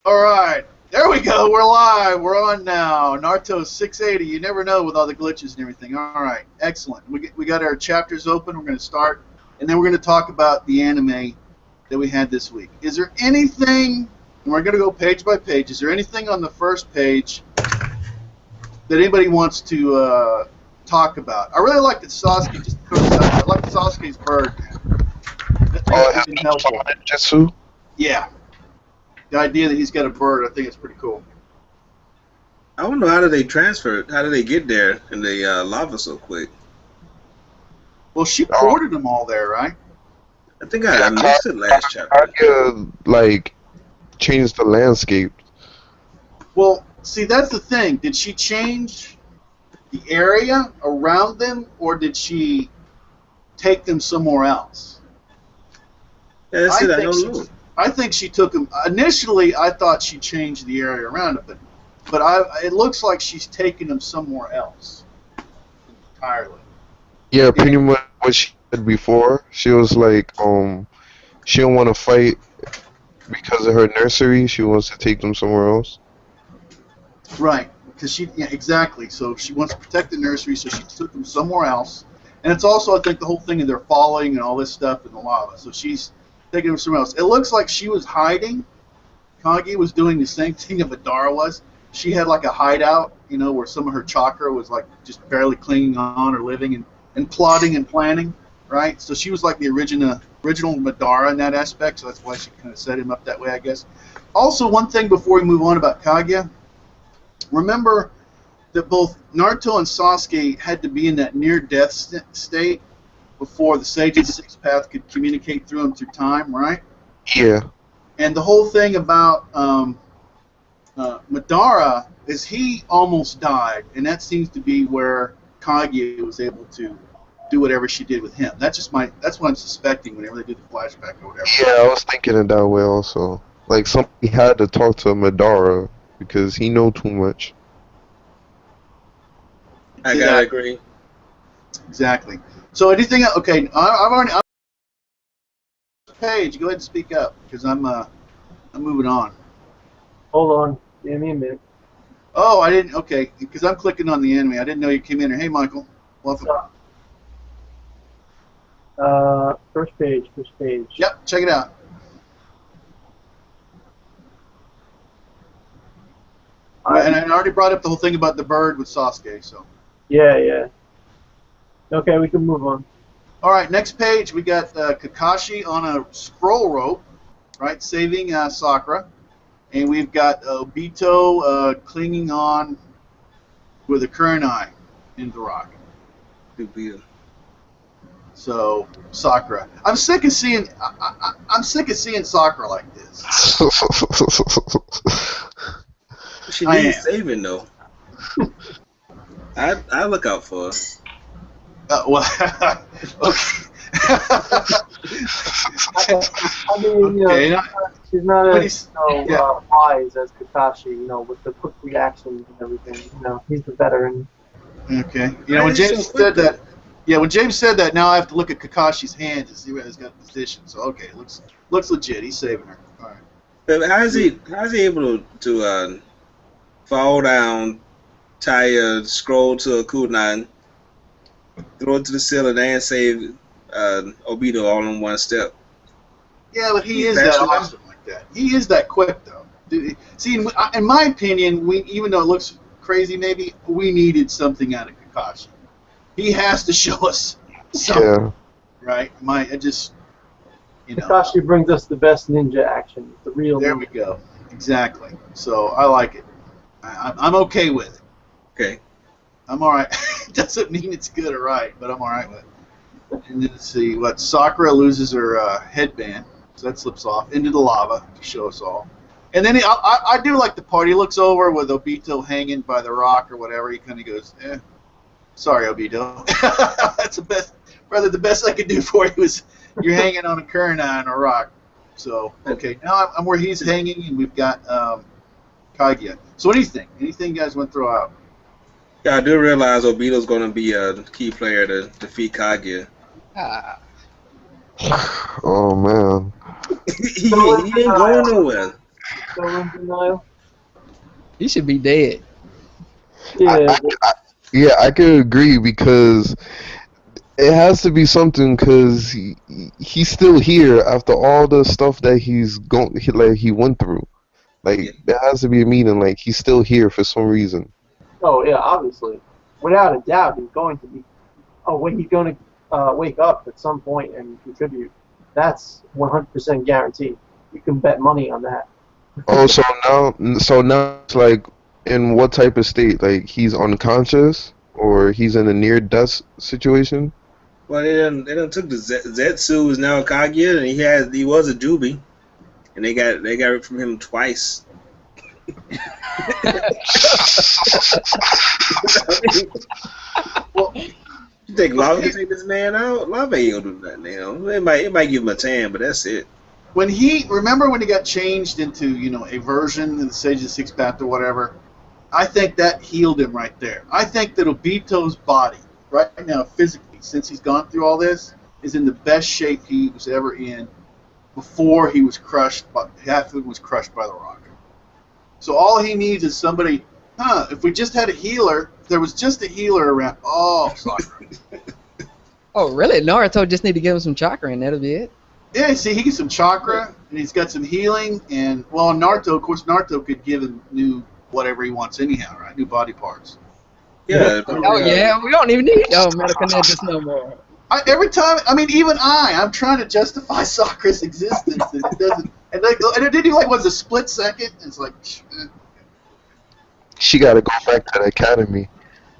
All right, there we go. We're live. We're on now. Naruto 680. You never know with all the glitches and everything. All right, excellent. We got our chapters open. We're going to start, and then we're going to talk about the anime that we had this week. Is there anything? And we're going to go page by page. Is there anything on the first page that anybody wants to talk about? I really like that Sasuke. Just I like Sasuke's bird. Oh, his helpful. Jutsu? Yeah. The idea that he's got a bird, I think it's pretty cool. I don't know how did they transfer it. How did they get there in the lava so quick? Well, she ported them all there, right? I think I missed it last chapter. Kaguya, like, changed the landscape. Well, see, that's the thing. Did she change the area around them, or did she take them somewhere else? Yeah, that's it. I don't know. I think she took them. Initially, I thought she changed the area around it, but it looks like she's taking them somewhere else entirely. Yeah, pretty much what she said before. She was like, she don't want to fight because of her nursery. She wants to take them somewhere else. Right, because exactly. So she wants to protect the nursery, so she took them somewhere else. And it's also, I think, the whole thing of they're falling and all this stuff in the lava. So she's taking them somewhere else. It looks like she was hiding. Kage was doing the same thing that Madara was. She had like a hideout, where some of her chakra was like just barely clinging on or living and plotting and planning, right? So she was like the original Madara in that aspect, so that's why she kind of set him up that way, I guess. Also, one thing before we move on about Kaguya, remember that both Naruto and Sasuke had to be in that near-death state before the Sage's Sixth Path could communicate through them through time, right? Yeah. And the whole thing about Madara is he almost died, and that seems to be where Kaguya was able to do whatever she did with him. That's what I'm suspecting whenever they do the flashback or whatever. Yeah, I was thinking it that way also. Like, somebody had to talk to Madara because he know too much. I gotta agree. Exactly. So anything? Okay, I've already. Paige, go ahead and speak up because I'm moving on. Hold on, give me a minute. Oh, I didn't. Okay, because I'm clicking on the anime. I didn't know you came in here. Hey, Michael, welcome. First page. Yep, check it out. And I already brought up the whole thing about the bird with Sasuke. So. Yeah. Okay, we can move on. All right, next page we got Kakashi on a scroll rope, right, saving Sakura, and we've got Obito clinging on with a kunai in the rock. Obito. So Sakura, I'm sick of seeing Sakura like this. She needs saving though. I look out for her. Well, okay. I mean, okay, she's not as wise as Kakashi, with the quick reactions and everything. He's the veteran. Okay. When James said that, when James said that, now I have to look at Kakashi's hand to see where he's got the position. So okay, it looks legit. He's saving her. All right. But how's he able to fall down, tie a scroll to a kunai, throw it to the ceiling, and save Obito all in one step? Yeah, but he is that awesome like that. He is that quick, though. See, in my opinion, even though it looks crazy, maybe we needed something out of Kakashi. He has to show us something, right? Kakashi brings us the best ninja action, the real. There we go. Exactly. So I like it. I'm okay with it. Okay. I'm all right. Doesn't mean it's good or right, but I'm all right with it. And then let's see what Sakura loses her headband, so that slips off into the lava to show us all. And then I do like the part. He looks over with Obito hanging by the rock or whatever. He kind of goes, sorry, Obito. That's the best I could do for you is you're hanging on a kunai on a rock. So, okay, now I'm where he's hanging, and we've got Kaguya. So what do you think? Anything you guys want to throw out? Yeah, I do realize Obito's going to be a key player to defeat Kaguya. Oh, man. he ain't going nowhere. Still in denial. He should be dead. I, Yeah, I, but I yeah, I could agree because it has to be something because he's still here after all the stuff that he went through. Yeah. Like there has to be a meaning. Like he's still here for some reason. oh yeah, obviously, without a doubt, he's going to be. Oh, when he's going to wake up at some point and contribute. That's 100% guaranteed. You can bet money on that. Oh, so now it's like in what type of state? Like he's unconscious or he's in a near death situation? Well, they done took the Zetsu is now a Kaguya, and he was a Jubi, and they got it from him twice. I mean, Well, you think Lava can take this man out? Lava ain't gonna do nothing. It might give him a tan, but that's it. when remember when he got changed into a version in the Sage of Six Path or whatever, I think that healed him right there. I think that Obito's body right now physically, since he's gone through all this, is in the best shape he was ever in before he was crushed. Half of it was crushed by the rock. So all he needs is somebody. If we just had a healer, if there was just a healer around. Oh, sorry. Oh, really? Naruto just need to give him some chakra and that'll be it. Yeah, see, he gets some chakra, and he's got some healing, and, well, Naruto, of course, Naruto could give him new whatever he wants anyhow, right? New body parts. Yeah. Oh, yeah, we don't even need medical ninjas no more. Every time, even I'm trying to justify Sakura's existence, and it doesn't, and it did like, was a split second, and it's like, She got to go back to the academy.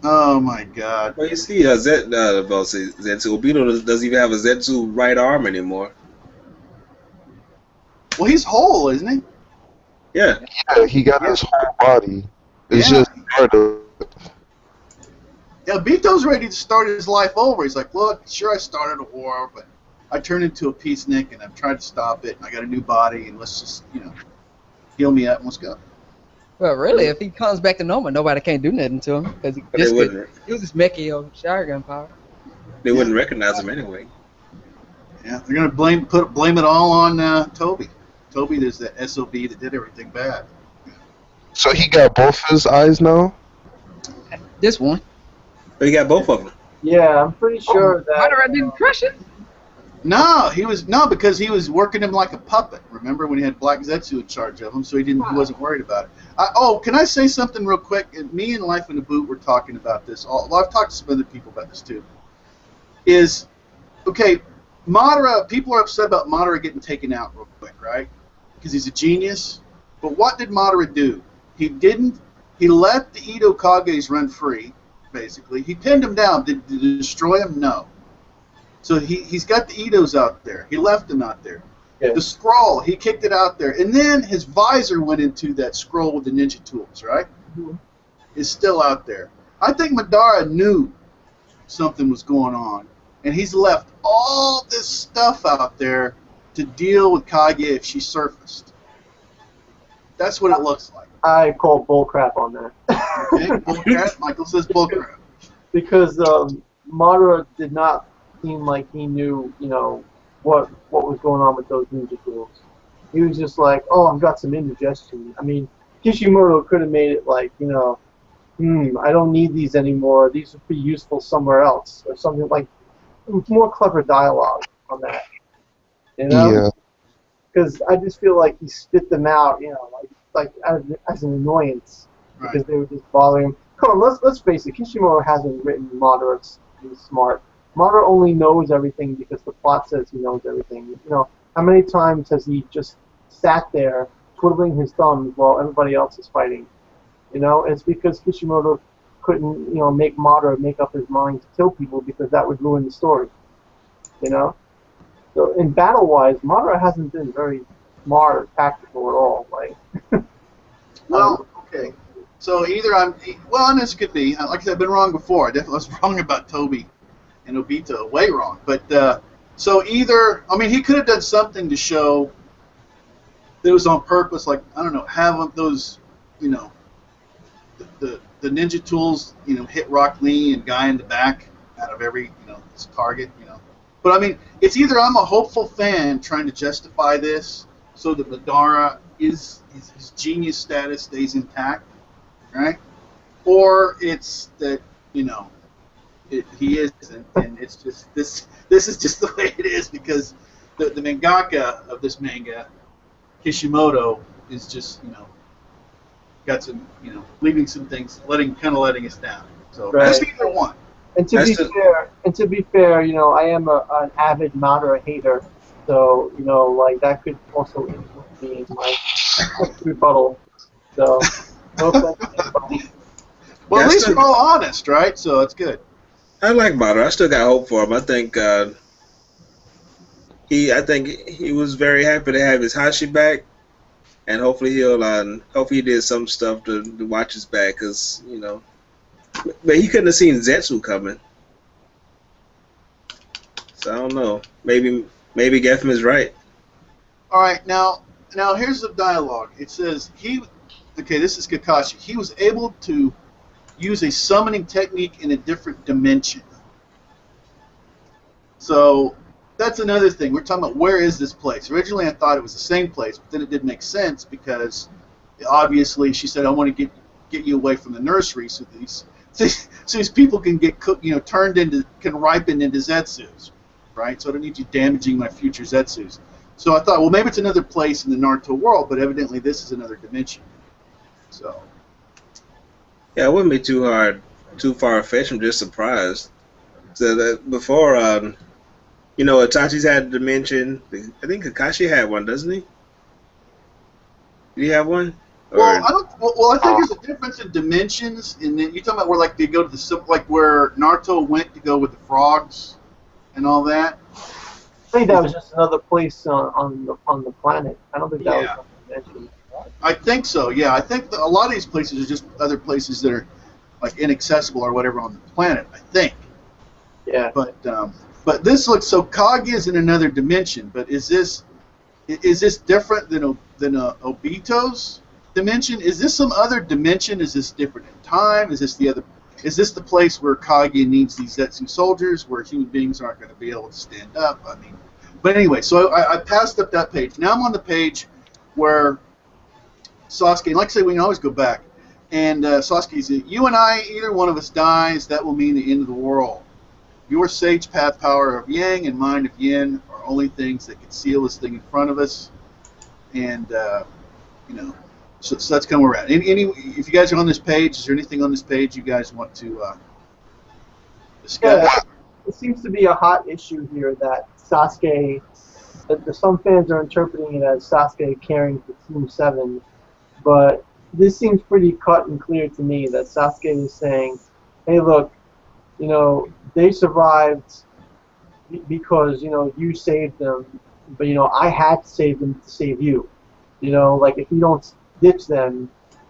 oh my god. Well, you see, Zetsu Obito doesn't even have a Zetsu right arm anymore. Well, he's whole, isn't he? Yeah. Yeah, he got his whole body. It's Yeah. just part of. Yeah, Bito's ready to start his life over. He's like, look, sure, I started a war, but I turned into a peacenik, and I've tried to stop it, and I got a new body, and let's just, heal me up, and let's go. Well, really, if he comes back to normal, nobody can't do nothing to him because he But they wouldn't. uses Meki or Sharingan power. They wouldn't recognize him anyway. Yeah, they're gonna blame it all on Toby. Toby is the SOB that did everything bad. So he got both his eyes now? This one. But he got both of them. Yeah, I'm pretty sure that. Madara didn't crush it. No, because he was working him like a puppet. Remember when he had Black Zetsu in charge of him, so he wasn't worried about it. Can I say something real quick? Me and Life in the Boot were talking about this. Well, I've talked to some other people about this too. Madara, people are upset about Madara getting taken out real quick, right? Because he's a genius. But what did Madara do? He let the Edo Kages run free, basically. He pinned him down. Did he destroy him? No. So he's got the Edos out there. He left them out there. Yeah. The scroll, he kicked it out there. And then his visor went into that scroll with the ninja tools, right? Mm-hmm. It's still out there. I think Madara knew something was going on. And he's left all this stuff out there to deal with Kaguya if she surfaced. That's what it looks like. I call bullcrap on that. Okay? Bullcrap? Michael says bullcrap. Because Madara did not seem like he knew, what was going on with those ninja tools. He was just like, oh, I've got some indigestion. Kishimoto could have made it like, I don't need these anymore. These would be useful somewhere else, or something like. More clever dialogue on that, Yeah. Because I just feel like he spit them out, like as an annoyance, Right. because they were just bothering him. Come on, let's face it. Kishimoto hasn't written Madara to be smart. Madara only knows everything because the plot says he knows everything. How many times has he just sat there twiddling his thumbs while everybody else is fighting? It's because Kishimoto couldn't, make Madara make up his mind to kill people because that would ruin the story. So in battle-wise, Madara hasn't been very smart or tactical at all. Well, okay. So either and this could be, like I said, I've been wrong before. I definitely was wrong about Toby and Obito, way wrong. But, so either, he could have done something to show that it was on purpose, like, I don't know, have those, the ninja tools, hit Rock Lee and guy in the back out of every, target, But it's either I'm a hopeful fan trying to justify this so that Madara his genius status stays intact, right? Or it's that you know he isn't, and it's just this. This is just the way it is because the mangaka of this manga, Kishimoto, is just got some leaving some things, letting us down. So Right. that's either one. And to be fair, I am an avid Madara hater, so like that could also influence me in my rebuttal. So no offense to anybody. Well, Yeah, at I least still- we're all honest, right? So that's good. I like Mater. I still got hope for him. I think he was very happy to have his Hashi back, and hopefully hopefully he did some stuff to watch his back, because but he couldn't have seen Zetsu coming. So I don't know. Maybe Geffen is right. All right, now here's the dialogue. It says this is Kakashi. He was able to use a summoning technique in a different dimension. So that's another thing. We're talking about where is this place. Originally I thought it was the same place, but then it didn't make sense because obviously she said I want to get you away from the nursery so these people can get cooked, can ripen into Zetsus, right? So I don't need you damaging my future Zetsus. So I thought, well, maybe it's another place in the Naruto world, but evidently this is another dimension. So Yeah, it wouldn't be too far fetched. I'm just surprised. So that before, Itachi's had a dimension. I think Kakashi had one, doesn't he? Did he have one? Well, I think there's a difference in dimensions. And then you're talking about where like they go to where Naruto went to go with the frogs and all that. I think that was just another place on the planet. I don't think that was mentioned. I think so. Yeah, I think a lot of these places are just other places that are like inaccessible or whatever on the planet. I think. Yeah. But this looks so Kage is in another dimension. But is this different than Obito's dimension? Is this some other dimension? Is this different in time? Is this the place where Kage needs these Zetsu soldiers, where human beings aren't going to be able to stand up? I mean, but anyway, so I passed up that page. Now I'm on the page where Sasuke, and like I say, we can always go back. And Sasuke said, "You and I, either one of us dies. That will mean the end of the world. Your sage path power of Yang and mine of Yin are only things that can seal this thing in front of us." And so that's kind of where we're at. If you guys are on this page, is there anything on this page you guys want to discuss? Yeah, it seems to be a hot issue here that Sasuke, some fans are interpreting it as Sasuke caring for Team 7, but this seems pretty cut and clear to me that Sasuke is saying, hey look, they survived because, you saved them, but, I had to save them to save you. Like if you don't ditch them,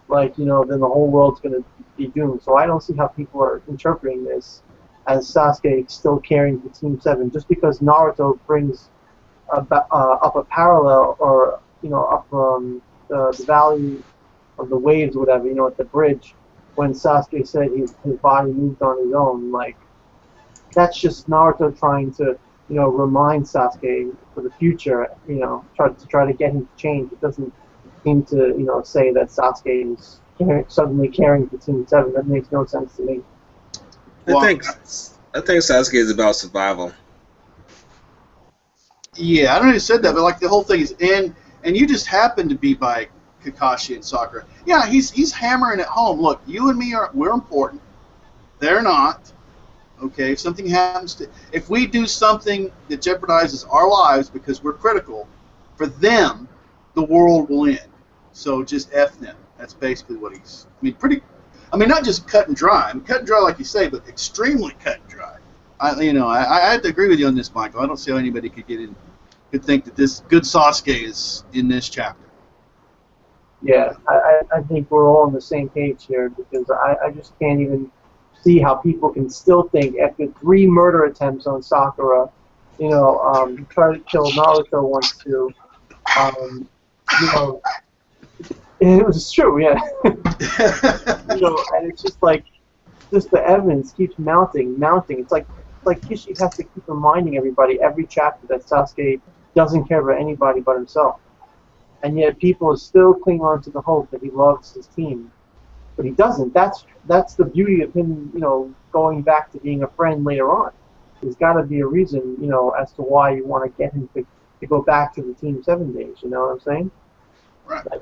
then the whole world's going to be doomed. So I don't see how people are interpreting this as Sasuke still caring for Team 7 just because Naruto brings up a parallel or up the valley of the waves or whatever, at the bridge when Sasuke said his body moved on his own. Like that's just Naruto trying to remind Sasuke for the future, try to get him to change. It doesn't seem to say that Sasuke is suddenly caring for Team 7. That makes no sense to me. I think Sasuke is about survival. Yeah, I don't know who said that, but like the whole thing is, and you just happen to be by Kakashi and Sakura. Yeah, he's hammering it home. Look, you and me we're important. They're not. Okay, if we do something that jeopardizes our lives because we're critical, for them, the world will end. So just F them. That's basically what he's. Not just cut and dry. Cut and dry like you say, but extremely cut and dry. I have to agree with you on this, Michael. I don't see how anybody could think that this good Sasuke is in this chapter. Yeah, I think we're all on the same page here because I just can't even see how people can still think after 3 murder attempts on Sakura, try to kill Naruto once too. It was true, yeah. And it's just like, the evidence keeps mounting. It's like Kishi has to keep reminding everybody every chapter that Sasuke doesn't care about anybody but himself. and yet people still cling on to the hope that he loves his team, but he doesn't. That's the beauty of him, going back to being a friend later on. There's got to be a reason, as to why you want to get him to go back to the Team 7 days. You know what I'm saying?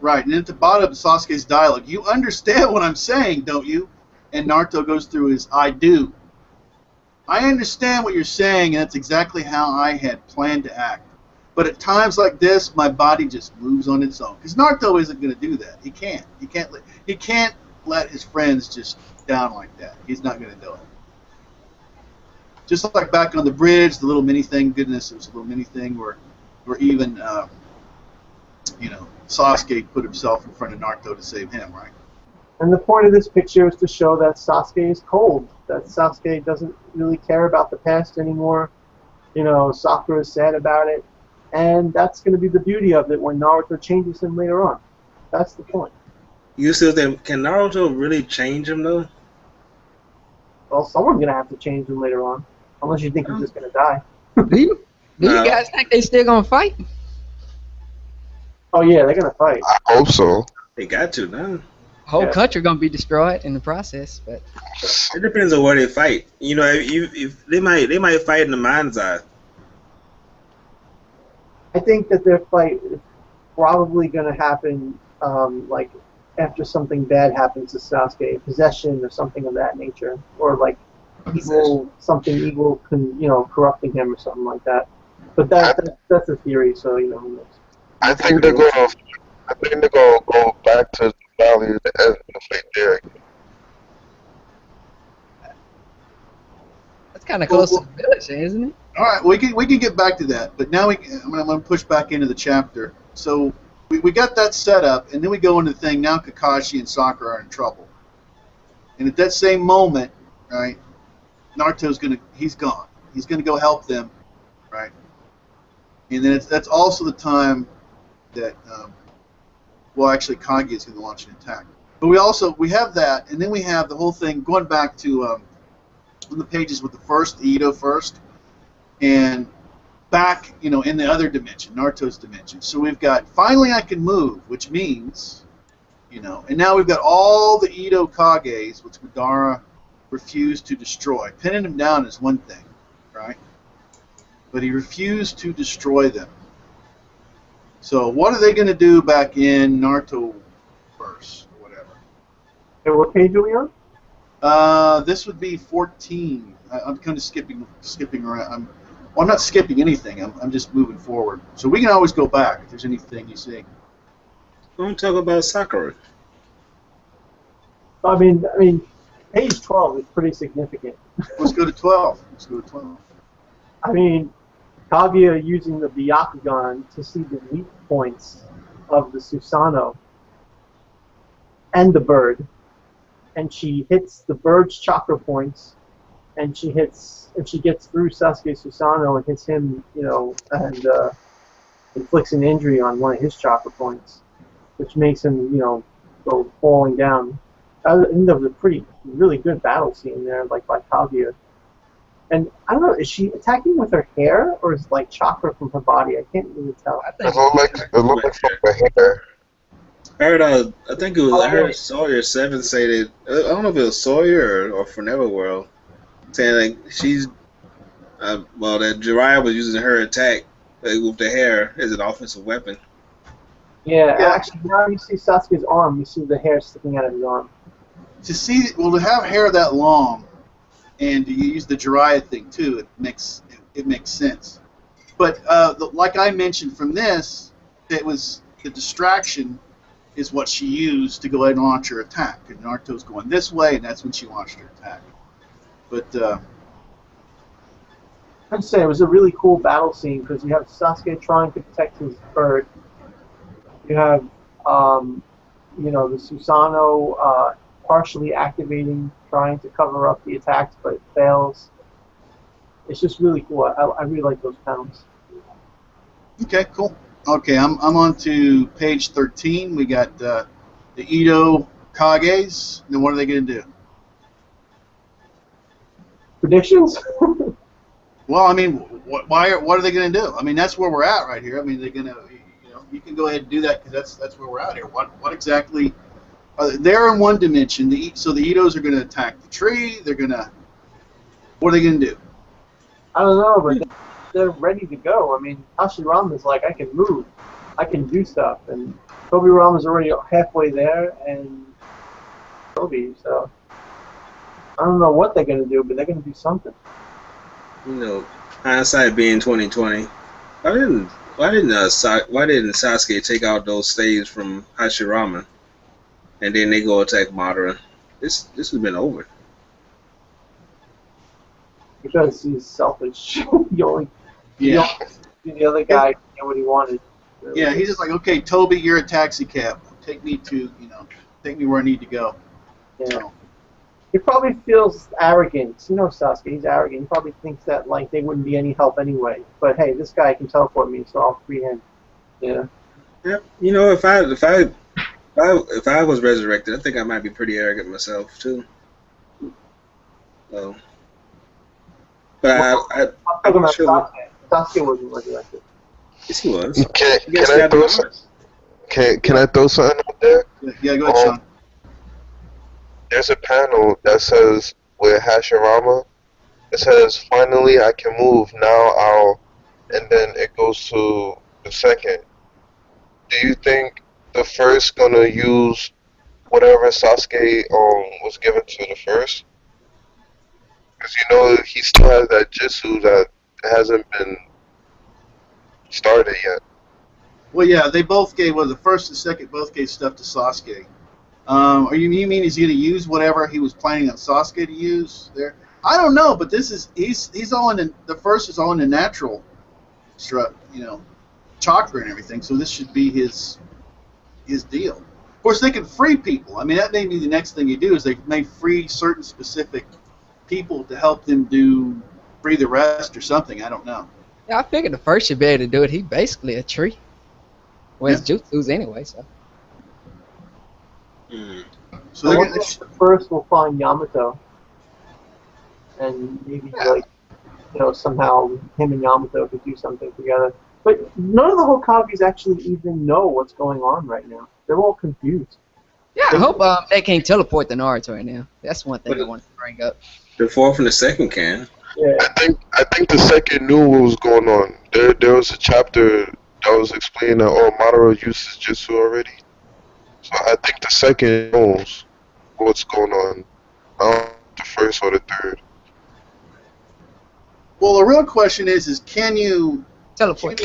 Right. And at the bottom of Sasuke's dialogue, you understand what I'm saying, don't you? And Naruto goes through his, I do. I understand what you're saying, and that's exactly how I had planned to act. But at times like this, my body just moves on its own. Because Naruto isn't going to do that. He can't. He can't let his friends just down like that. He's not going to do it. Just like back on the bridge, the little mini thing. Goodness, it was a little mini thing where even Sasuke put himself in front of Naruto to save him, right? And the point of this picture is to show that Sasuke is cold. That Sasuke doesn't really care about the past anymore. Sakura is sad about it. And that's going to be the beauty of it when Naruto changes him later on. That's the point. You still think, can Naruto really change him, though? Well, someone's going to have to change him later on. Unless you think he's just going to die. Do you guys think they still gonna fight? Oh, yeah, they're going to fight. I hope so. They got to, now. Whole country gonna be destroyed in the process, but It depends on where they fight. If they might fight in the mind's eye. I think that their fight is probably going to happen after something bad happens to Sasuke, possession or something of that nature, or something evil corrupting him or something like that. But that's a theory, so who knows. I think they're gonna go back to the valley of the end and fight there. that's kind of close to the village, isn't it? All right, we can get back to that, but now I'm going to push back into the chapter. So we got that set up, and then we go into the thing. Now Kakashi and Sakura are in trouble, and at that same moment, right, he's gone. He's gonna go help them, right? And then that's also the time that actually Kage is going to launch an attack. But we have that, and then we have the whole thing going back to on the pages with the Ito first. And back, in the other dimension, Naruto's dimension. So we've got, finally I can move, which means, and now we've got all the Ito Kages, which Madara refused to destroy. Pinning them down is one thing, right? But he refused to destroy them. So what are they going to do back in Naruto verse, or whatever? And what page are we on? This would be 14. I'm kind of skipping around. I'm not skipping anything. I'm just moving forward. So we can always go back if there's anything you see. Don't talk about Sakura. I mean, page 12 is pretty significant. Let's go to 12. I mean, Kaguya using the Byakugan to see the weak points of the Susanoo and the bird, and she hits the bird's chakra points, and she gets through Sasuke Susanoo and hits him, and inflicts an injury on one of his chakra points, which makes him, go falling down. I think that was a really good battle scene there, by Kaguya. And I don't know, is she attacking with her hair, or is it chakra from her body? I can't really tell. It looked like from her hair. I think it was, I heard Sawyer 7 say that, I don't know if it was Sawyer or Forever World, saying she's, that Jiraiya was using her attack with the hair as an offensive weapon. Yeah, actually, now you see Sasuke's arm, you see the hair sticking out of his arm. To have hair that long, and you use the Jiraiya thing too, it makes sense. But like I mentioned from this, it was the distraction is what she used to go ahead and launch her attack. And Naruto's going this way, and that's when she launched her attack. But I'd say it was a really cool battle scene because you have Sasuke trying to protect his bird. You have, the Susanoo partially activating, trying to cover up the attacks, but it fails. It's just really cool. I really like those panels. okay, cool. Okay, I'm on to page 13. We got the Ito Kages. Then what are they going to do? Predictions? Well, I mean, what are they going to do? I mean, that's where we're at right here. I mean, they're going to, you can go ahead and do that because that's where we're at here. What exactly? They're in one dimension. So the Itos are going to attack the tree. They're gonna. What are they going to do? I don't know, but they're ready to go. I mean, Hashirama's like, I can move, I can do stuff, and Tobirama's already halfway there, and Toby. So I don't know what they're going to do, but they're going to do something. You know, hindsight being 2020. Why didn't Sasuke take out those slaves from Hashirama, and then they go attack Madara? This has been over. Because he's selfish. You only Yeah. the other guy get what he wanted. Yeah, he's just like, okay, Toby, you're a taxi cab. Take me where I need to go. Yeah. So, He probably feels arrogant. You know Sasuke, he's arrogant. He probably thinks that like they wouldn't be any help anyway. But hey, this guy can teleport me, so I'll free him. Yeah. Yeah, you know, if I was resurrected, I think I might be pretty arrogant myself too. So, but I'm talking about sure. Sasuke. Sasuke wasn't resurrected. Yes, he was. Can I throw something out there? yeah, go ahead, Sean. There's a panel that says with Hashirama, it says, finally I can move, now I'll, and then it goes to the second. Do you think the first gonna use whatever Sasuke was given to the first? Because you know he still has that jutsu that hasn't been started yet. Well, yeah, they both gave. Well, the first and second both gave stuff to Sasuke. Or you mean he's going to use whatever he was planning on Sasuke to use there? I don't know, but he's all in the first is all in the natural, chakra and everything. So this should be his deal. Of course, they can free people. I mean, that may be the next thing you do is they may free certain specific people to help them free the rest or something. I don't know. Yeah, I figured the first should be able to do it. He basically a tree. Well, it's jutsus anyway, so. So I wonder if the first will find Yamato, and maybe somehow him and Yamato could do something together. But none of the Hokages actually even know what's going on right now. They're all confused. Yeah, I hope they can't teleport to Naruto right now. That's one thing I wanted to bring up. The fourth and the second can. Yeah. I think the second knew what was going on. There was a chapter that was explaining that Madara uses jutsu already. So I think the second knows what's going on. The first or the third. Well, the real question is can you Teleport.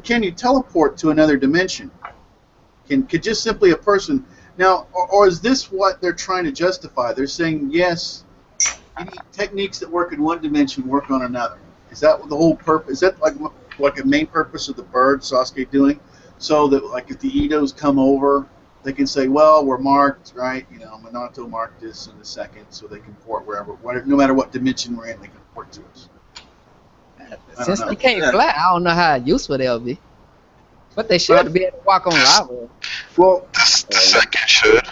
Can you teleport to another dimension? Could just simply a person now, or is this what they're trying to justify? They're saying yes, you need techniques that work in one dimension work on another. Is that the whole purpose? Is that like a main purpose of the bird Sasuke doing? So that like if the Itos come over, they can say, well, we're marked, right? Minato marked this in the second, so they can port wherever, no matter what dimension we're in, they can port to us. Since they can't fly, I don't know how useful they'll be. But they should be able to walk on lava. Well, The second should.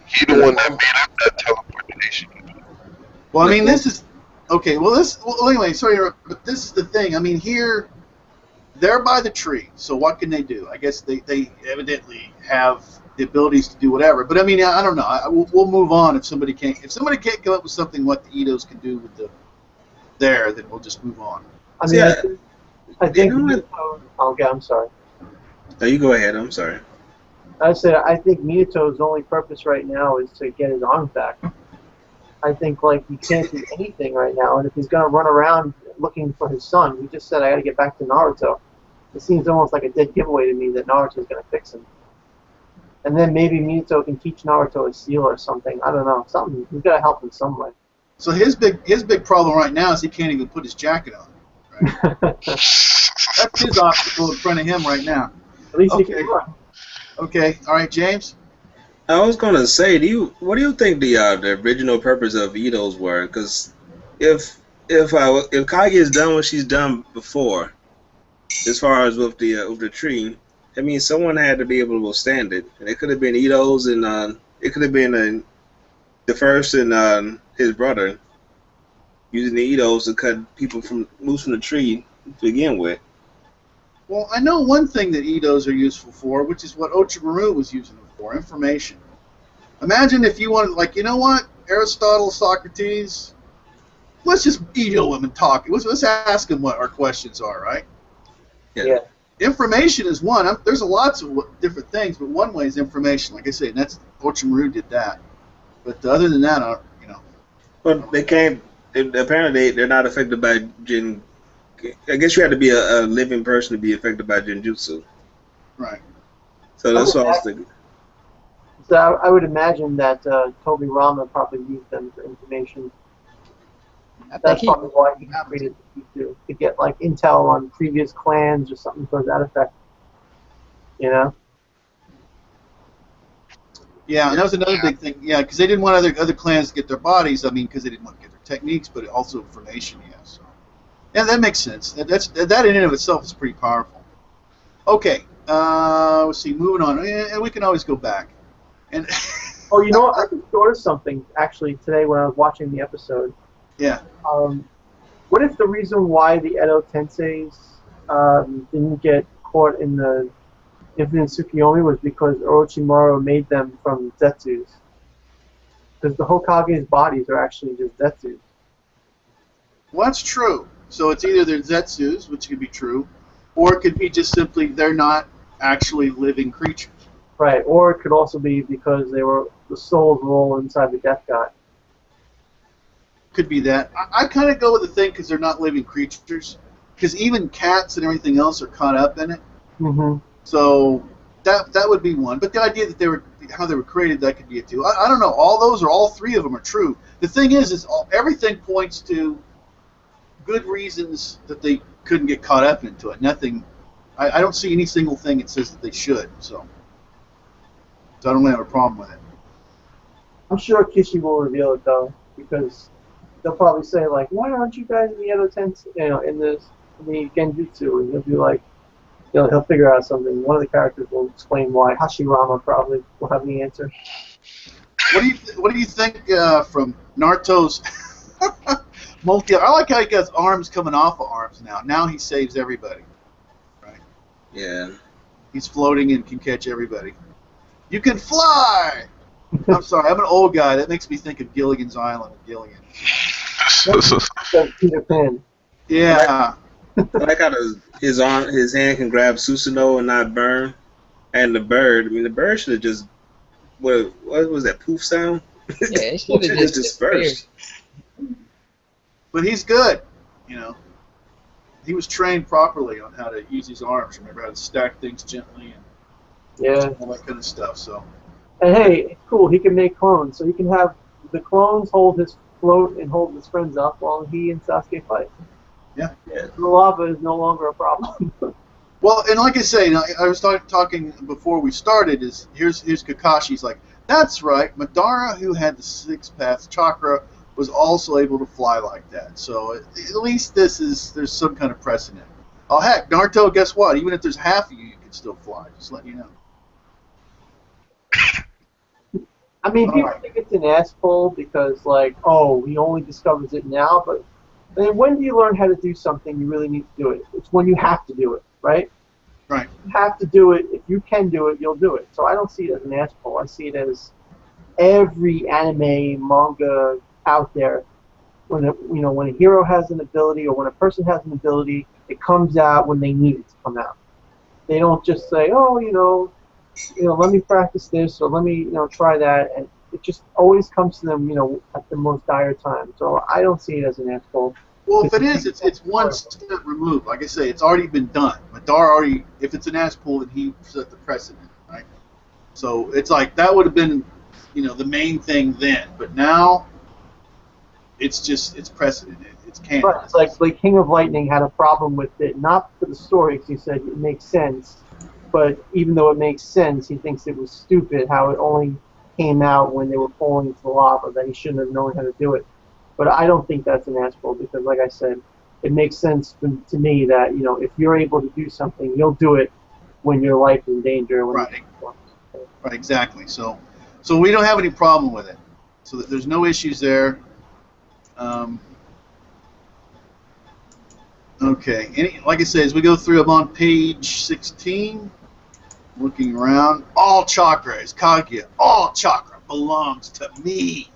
He the one that made up that teleportation. Well, I mean, this is okay. Well, anyway, sorry, but this is the thing. I mean, here they're by the tree, so what can they do? I guess they evidently have the abilities to do whatever. But I mean, I don't know. We'll move on if somebody can't come up with something what the Itos can do with then we'll just move on. I mean, I think. Okay, I'm sorry. No, you go ahead. I'm sorry. I said I think Minato's only purpose right now is to get his arms back. I think he can't do anything right now, and if he's gonna run around looking for his son, he just said I got to get back to Naruto. It seems almost like a dead giveaway to me that Naruto's gonna fix him. And then maybe Minato can teach Naruto a seal or something. I don't know. Something. He's gotta help in some way. So his big problem right now is he can't even put his jacket on. Right? That's his obstacle in front of him right now. At least he Okay. can run. Okay. All right, James. I was gonna say, what do you think the original purpose of Itos were? Because if Kage has done what she's done before, as far as with the tree, I mean someone had to be able to withstand it, and it could have been Itos, and it could have been the first and his brother using the Itos to cut people loose from the tree to begin with. Well, I know one thing that Eidos are useful for, which is what Ochimaru was using them for, information. Imagine if you wanted, like, you know what, Aristotle, Socrates, let's just Eido him and talk. Let's ask him what our questions are, right? Yeah. Information is one. There's lots of different things, but one way is information. Like I say, and that's Ochimaru did that. But other than that, you know. But they can't. Apparently, they're not affected by Jin. I guess you have to be a living person to be affected by Genjutsu. Right. So that's what I was thinking. So I would imagine that Toby Rama probably used them for information. I think That's he probably why he created the P2, to get like intel on previous clans or something to that effect. You know? Yeah, and that was another big thing. Yeah, because they didn't want other clans to get their bodies. I mean, because they didn't want to get their techniques, but also information. Yeah, so yeah, that makes sense. That in and of itself is pretty powerful. Okay, let's see. Moving on, and we can always go back. And Oh, you know what? I just thought of something actually today when I was watching the episode. yeah, What if the reason why the Edo Tenseis didn't get caught in the Infinite Tsukiyomi was because Orochimaru made them from Zetsus? Because the Hokage's bodies are actually just Zetsus. well, that's true. So it's either they're Zetsus, which could be true, or it could be just simply they're not actually living creatures. Right, or it could also be because the souls were all inside the Death God. Could be that. I kind of go with the thing because they're not living creatures. Because even cats and everything else are caught up in it. Mm-hmm. So that would be one. But the idea that how they were created, that could be it too. I don't know. All three of them are true. The thing is everything points to good reasons that they couldn't get caught up into it. Nothing. I don't see any single thing that says that they should. So I don't have a problem with it. I'm sure Kishi will reveal it though, because they'll probably say like, "Why aren't you guys in the Edo Tensei? In the Genjutsu?" And he'll be like, he'll figure out something. One of the characters will explain why. Hashirama probably will have the answer. What do you think from Naruto's multi? I like how he got arms coming off of arms now. Now he saves everybody. Right? Yeah. He's floating and can catch everybody. You can fly. I'm sorry, I'm an old guy. That makes me think of Gilligan's Island. Gilligan. Peter Pan. Yeah. I like how his hand can grab Susanoo and not burn. And the bird, I mean, the bird should have just, what was that, poof sound? Yeah, it should have just dispersed. But he's good, He was trained properly on how to use his arms. Remember how to stack things gently and all that kind of stuff. So. And hey, it's cool. He can make clones, so he can have the clones float and hold his friends up while he and Sasuke fight. Yeah. The lava is no longer a problem. Well, and like I say, I was talking before we started. Here's Kakashi's like, that's right. Madara, who had the sixth path chakra, was also able to fly like that. So at least there's some kind of precedent. Oh heck, Naruto, guess what? Even if there's half of you, you can still fly. Just letting you know. I mean, people think it's an ass pull because, like, oh, he only discovers it now, but I mean, when do you learn how to do something, you really need to do it? It's when you have to do it, right? Right. You have to do it. If you can do it, you'll do it. So I don't see it as an ass pull. I see it as every anime, manga out there. When a hero has an ability or when a person has an ability, it comes out when they need it to come out. They don't just say, oh, let me practice this or let me, try that, and it just always comes to them, at the most dire time. So I don't see it as an asshole. Well, if it is, it's one step removed. Like I say, it's already been done. Madara if it's an ass pull, then he set the precedent, right? So it's like that would have been, the main thing then. But now, it's precedent. It's canon. Right. It's like King of Lightning had a problem with it, not for the story, because he said it makes sense. But even though it makes sense, he thinks it was stupid how it only came out when they were falling into the lava, that he shouldn't have known how to do it. But I don't think that's an asshole because, like I said, it makes sense to me that, if you're able to do something, you'll do it when your life is in danger. Right. Right, exactly. So we don't have any problem with it. So that there's no issues there. Okay. Like I said, as we go through, I'm on page 16. Looking around. All chakra is Kaguya. All chakra belongs to me.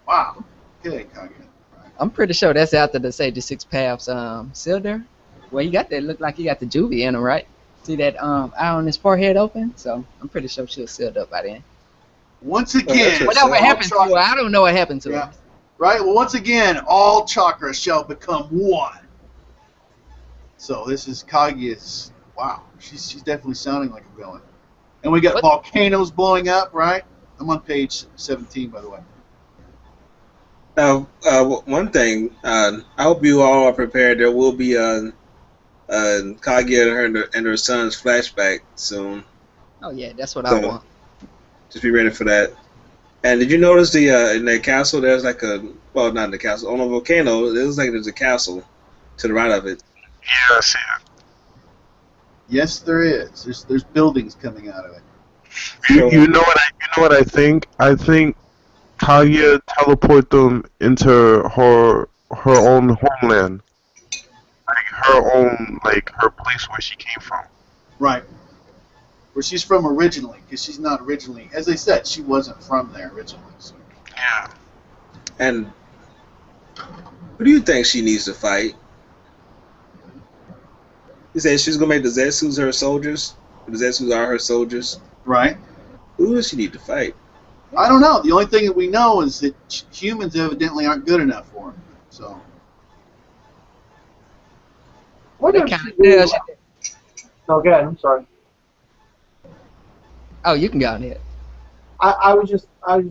Wow. Okay, Kaguya. I'm pretty sure that's after the Sage of Six Paths Silder. Well, you got that. Look like you got the juvie in him, right? See that eye on his forehead open? So I'm pretty sure she was sealed up by then. Once again, Whatever happened to her, I don't know what happened to her. Right. Well, once again, all chakra shall become one. So this is Kaguya's. Wow, she's definitely sounding like a villain. And we got volcanoes blowing up, right? I'm on page 17, by the way. Now, one thing, I hope you all are prepared. There will be Kaguya and her son's flashback soon. Oh yeah, that's what I want. Just be ready for that. And did you notice the in that castle? There's like not in the castle, on a volcano. It looks like there's a castle to the right of it. Yeah, I see it. Yes, there is. There's buildings coming out of it. You know what I think? I think Kaguya teleport them into her own homeland, like her place where she came from. Right. Where she's from originally, because she's not originally, as I said, she wasn't from there originally. So. Yeah. And who do you think she needs to fight? You said she's gonna make the Zetsus her soldiers. The Zetsus are her soldiers. Right. Who does she need to fight? I don't know. The only thing that we know is that humans evidently aren't good enough for him. So. What if she do? No, go ahead. I'm sorry. Oh, you can go on it. I was just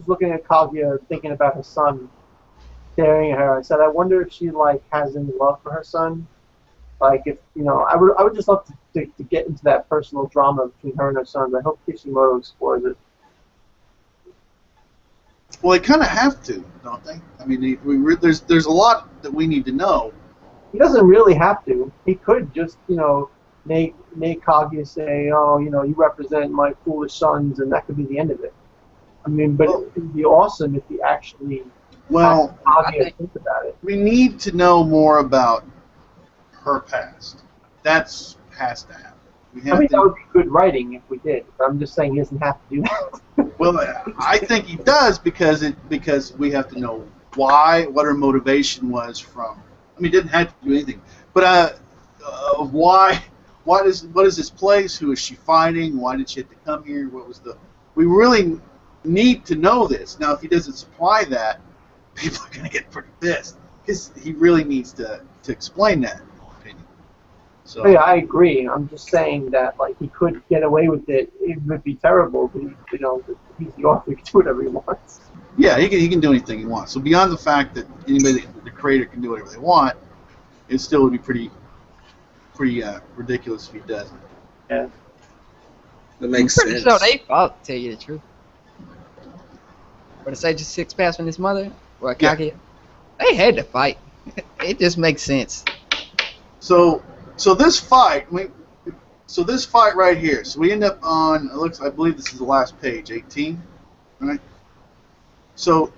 looking at Kaguya, thinking about her son, staring at her. I said, I wonder if she like has any love for her son. Like if I would just love to get into that personal drama between her and her son. I hope Kishimoto explores it. Well, they kind of have to, don't they? I mean, there's a lot that we need to know. He doesn't really have to. He could just make Kaguya say, oh, you represent my foolish sons, and that could be the end of it. I mean, but it would be awesome if he actually Kaguya think about it. We need to know more about her past. That has to happen. That would be good writing if we did. But I'm just saying he doesn't have to do that. Well, I think he does because we have to know what her motivation was from. I mean, he didn't have to do anything, but why? What is this place? Who is she fighting? Why did she have to come here? What was we really need to know this. Now, if he doesn't supply that, people are going to get pretty pissed because he really needs to explain that. In my opinion. So yeah, I agree. I'm just saying that like he could get away with it. It would be terrible, but he's the author. He can do whatever he wants. Yeah, he can do anything he wants. So beyond the fact that the creator can do whatever they want, it still would be pretty ridiculous if he doesn't. Yeah. That makes I'm pretty sense. sure they fought, to tell you the truth. But the Sage of Six Paths from his mother, or Kaguya, they had to fight. It just makes sense. So this fight, right here. So we end up on. I believe this is the last page, 18, right? So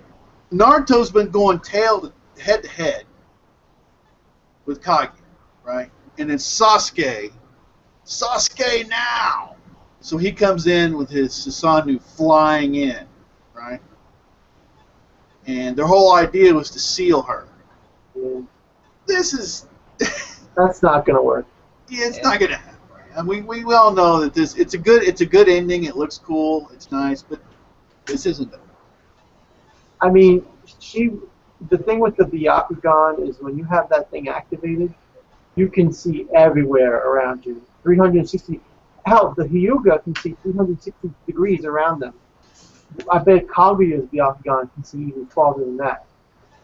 Naruto's been going head to head with Kaguya, right? And then Sasuke now. So he comes in with his Susanoo flying in, right? And their whole idea was to seal her. Yeah. This That's not gonna work. Yeah, it's not gonna happen. And we all know that it's a good ending. It looks cool. It's nice, but this isn't it. I mean, the thing with the Byakugan is when you have that thing activated, you can see everywhere around you. 360. Hell, the Hyuga can see 360 degrees around them. I bet Kaguya's Byakugan can see even farther than that,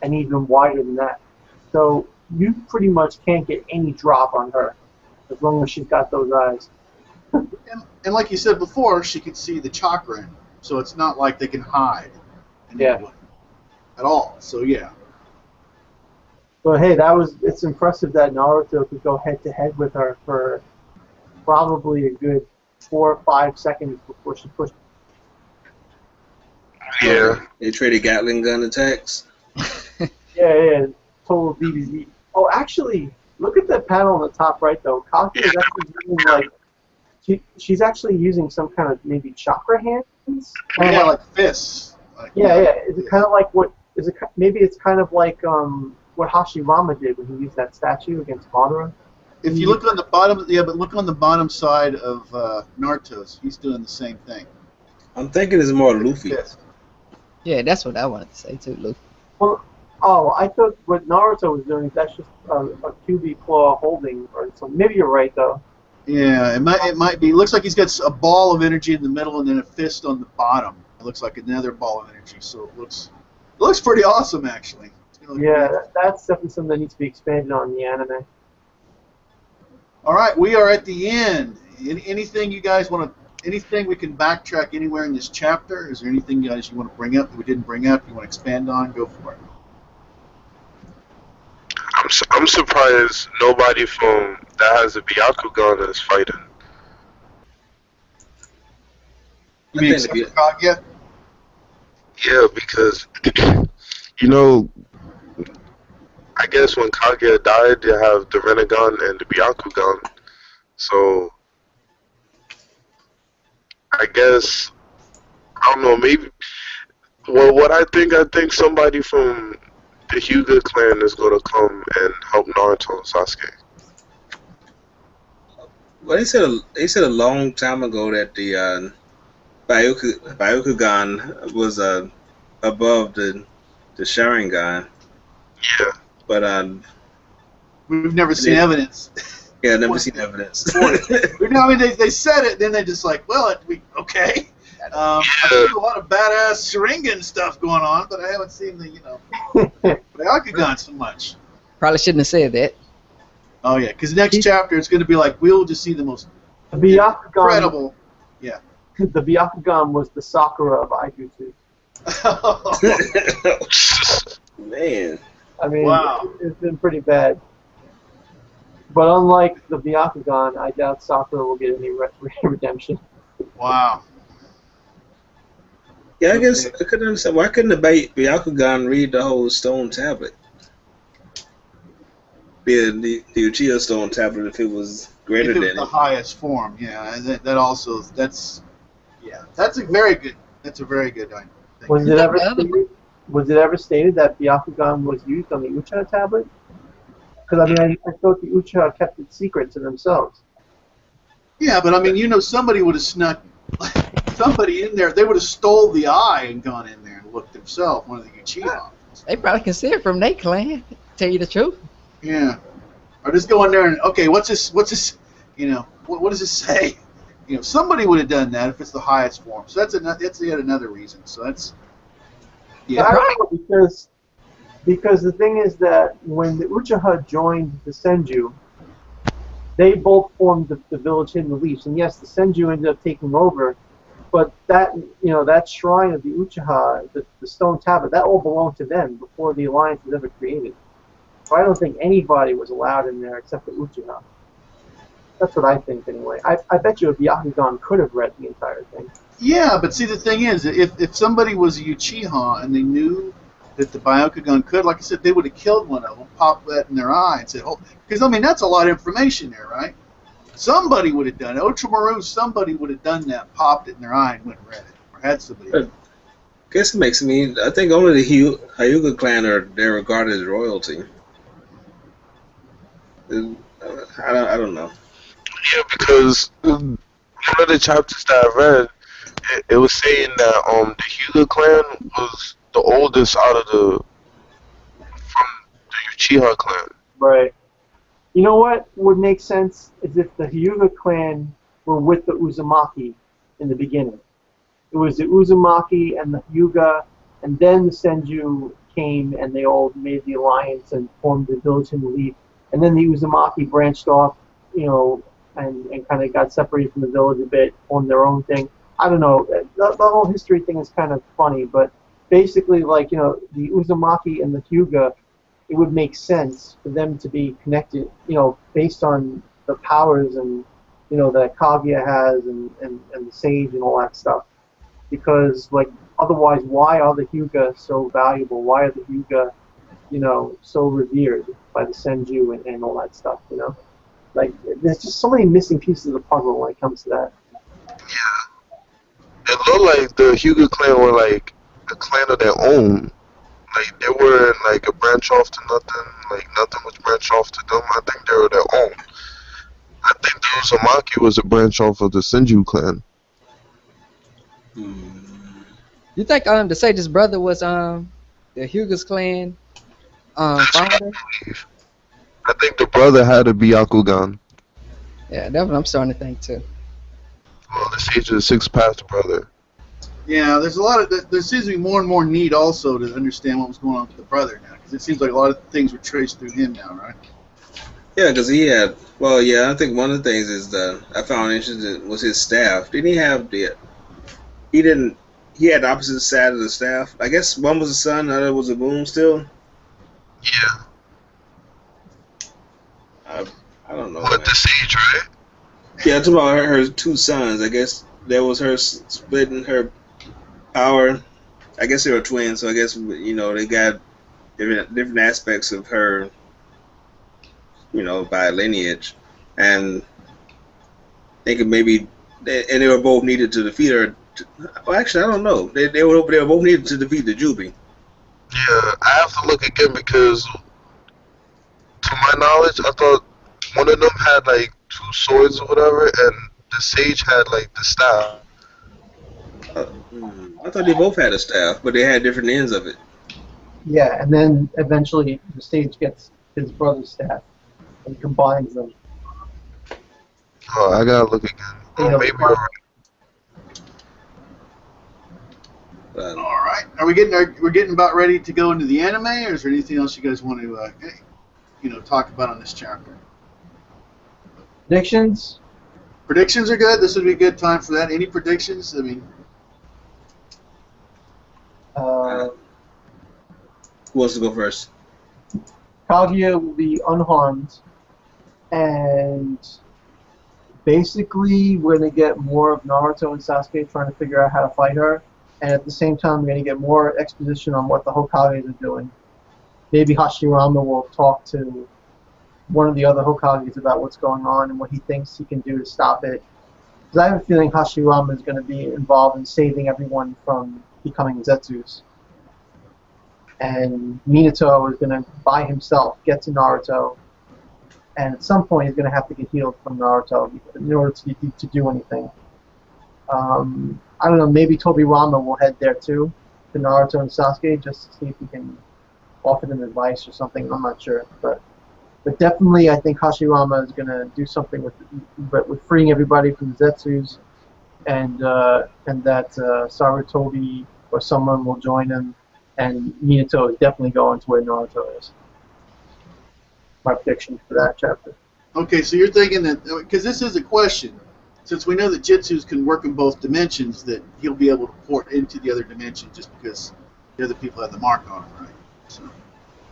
and even wider than that. So you pretty much can't get any drop on her as long as she's got those eyes. And like you said before, she can see the chakra in her, so it's not like they can hide at all. So yeah. But hey, it's impressive that Naruto could go head to head with her for probably a good 4 or 5 seconds before she pushed. Yeah. They traded Gatling gun attacks. Yeah, total DBZ. Oh, actually, look at the panel on the top right though. Kaguya is actually using like she's actually using some kind of maybe chakra hands. Kind Yeah, of like fists. Like, yeah. Is it kind of like what? Is it maybe it's kind of like what Hashirama did when he used that statue against Madara? if you look on the bottom, yeah, but look on the bottom side of Naruto's. He's doing the same thing. I'm thinking it's more With the Luffy. fist. Yeah, that's what I wanted to say too, Luke. Well, oh, I thought what Naruto was doing, that's just a QB claw holding or something. Maybe you're right, though. Yeah, it might be. It looks like he's got a ball of energy in the middle and then a fist on the bottom. It looks like another ball of energy. So it looks pretty awesome, actually. Yeah, that's definitely something that needs to be expanded on in the anime. All right, we are at the end. Anything you guys want to? Anything we can backtrack anywhere in this chapter? Is there anything you guys you want to bring up that we didn't bring up? You want to expand on? Go for it. I'm surprised nobody from that has a Byakugan is fighting. You mean I except think for Kaguya? Yeah, because you know, I guess when Kaguya died, they have the Renegon and the Byakugan. So I guess I don't know. Maybe well, what I think somebody from the Hyuga clan is gonna come and help Naruto and Sasuke. Well, they said a long time ago that the Byakugan was above the Sharingan, Yeah, but We've never seen evidence. yeah, I've never seen evidence. No, I mean they said it, then they just like, well, okay. I've seen a lot of badass Sharingan stuff going on, but I haven't seen the Byakugan so much. Probably shouldn't have said that. Oh yeah, because next chapter it's going to be like we'll just see the most The Byakugan, incredible. Yeah. the Byakugan was the Sakura of Aijutsu. Man, I mean, Wow. it's been pretty bad. But unlike the Byakugan, I doubt Sakura will get any redemption. Wow. yeah, I guess I couldn't understand why couldn't the Byakugan read the whole stone tablet? Be the Uchiha stone tablet if it was greater If it than was the it. highest form, yeah, and that also that's a very good. That's a very good thing. Was You it think ever the other- stated? Was it ever stated that Byakugan was used on the Uchiha tablet? Because I mean, I thought the Uchiha kept it secret to themselves. Yeah, but I mean, somebody would have snuck somebody in there. They would have stole the eye and gone in there and looked themselves. One of the Uchiha. They probably can see it from their clan. Tell you the truth. Yeah. Or just go in there and okay, what's this? What does this say? Somebody would have done that if it's the highest form. So that's yet another reason. So that's Yeah, I don't know, because the thing is that when the Uchiha joined the Senju, they both formed the village hidden reliefs, and yes, the Senju ended up taking over, but that shrine of the Uchiha, the stone tablet, that all belonged to them before the alliance was ever created. So I don't think anybody was allowed in there except the Uchiha. That's what I think anyway. I bet you a Byakugan could have read the entire thing. Yeah, but see, the thing is, if somebody was a Uchiha and they knew that the Byakugan could, like I said, they would have killed one of them, popped that in their eye, and said, "Oh," because I mean that's a lot of information there, right? Somebody would have done it. Ochomaru, somebody would have done that, popped it in their eye, and went and read it, or had somebody. I guess it makes me. I think only the Hyuga clan they're regarded as royalty. I don't know. yeah, because one of the chapters that I read, it was saying that the Hyuga clan was the oldest out of from the Uchiha clan. Right. You know what would make sense is if the Hyuga clan were with the Uzumaki in the beginning. It was the Uzumaki and the Hyuga, and then the Senju came and they all made the alliance and formed the village in the leaf. And then the Uzumaki branched off, and kind of got separated from the village a bit, formed their own thing. I don't know. The whole history thing is kind of funny, but basically, the Uzumaki and the Hyuga, it would make sense for them to be connected, based on the powers and, that Kaguya has and the Sage and all that stuff. Because, otherwise, why are the Hyuga so valuable? Why are the Hyuga so revered by the Senju and all that stuff. Like there's just so many missing pieces of the puzzle when it comes to that. It looked like the Hyuga clan were like a clan of their own. Like they weren't like a branch off to nothing. Like nothing was branch off to them. I think they were their own. I think the Uzumaki was a branch off of the Senju clan. You think the Sage's brother was the Hyuga's clan founder? I think the brother had to be Akugan. Yeah, that's what I'm starting to think too. Well, the Sage of the Sixth Path brother. Yeah, there's a lot of there seems to be more and more need also to understand what was going on with the brother now, because it seems like a lot of things were traced through him now, right? Yeah, because he had. Well, yeah, I think one of the things is I found interesting was his staff. Didn't he have the? He didn't. He had the opposite side of the staff. I guess one was a sun, the other was a moon. Still. Yeah. I don't know. What, Man. the Sage, right? Yeah, I'm talking about her two sons. I guess that was her splitting her power. I guess they were twins, so I guess they got different aspects of her, by lineage, and they could maybe, and they were both needed to defeat her. Well, actually, I don't know. They were both needed to defeat the Jubi. Yeah, I have to look again because, to my knowledge, I thought one of them had like two swords or whatever, and the Sage had like the staff. I thought they both had a staff, but they had different ends of it. Yeah, and then eventually the Sage gets his brother's staff and combines them. Oh, I gotta look again. Oh, maybe you're right. But, All right, we're getting about ready to go into the anime, or is there anything else you guys want to talk about on this chapter? Predictions? Predictions are good. This would be a good time for that. Any predictions? I mean, who wants to go first? Kaguya will be unharmed, and basically we're going to get more of Naruto and Sasuke trying to figure out how to fight her, and at the same time we're going to get more exposition on what the Hokages are doing. Maybe Hashirama will talk to one of the other Hokages about what's going on and what he thinks he can do to stop it. Because I have a feeling Hashirama is going to be involved in saving everyone from becoming Zetsus. And Minato is going to, by himself, get to Naruto. And at some point, he's going to have to get healed from Naruto in order to do anything. I don't know, maybe Tobirama will head there too, to Naruto and Sasuke, just to see if he can offer them advice or something. I'm not sure. But definitely, I think Hashirama is going to do something with freeing everybody from the Zetsus, and that Sarutobi or someone will join him, and Minato is definitely going to where Naruto is. My prediction for that chapter. okay, so you're thinking that, because this is a question, since we know that Jitsus can work in both dimensions, that he'll be able to port into the other dimension just because the other people have the mark on him, right? So.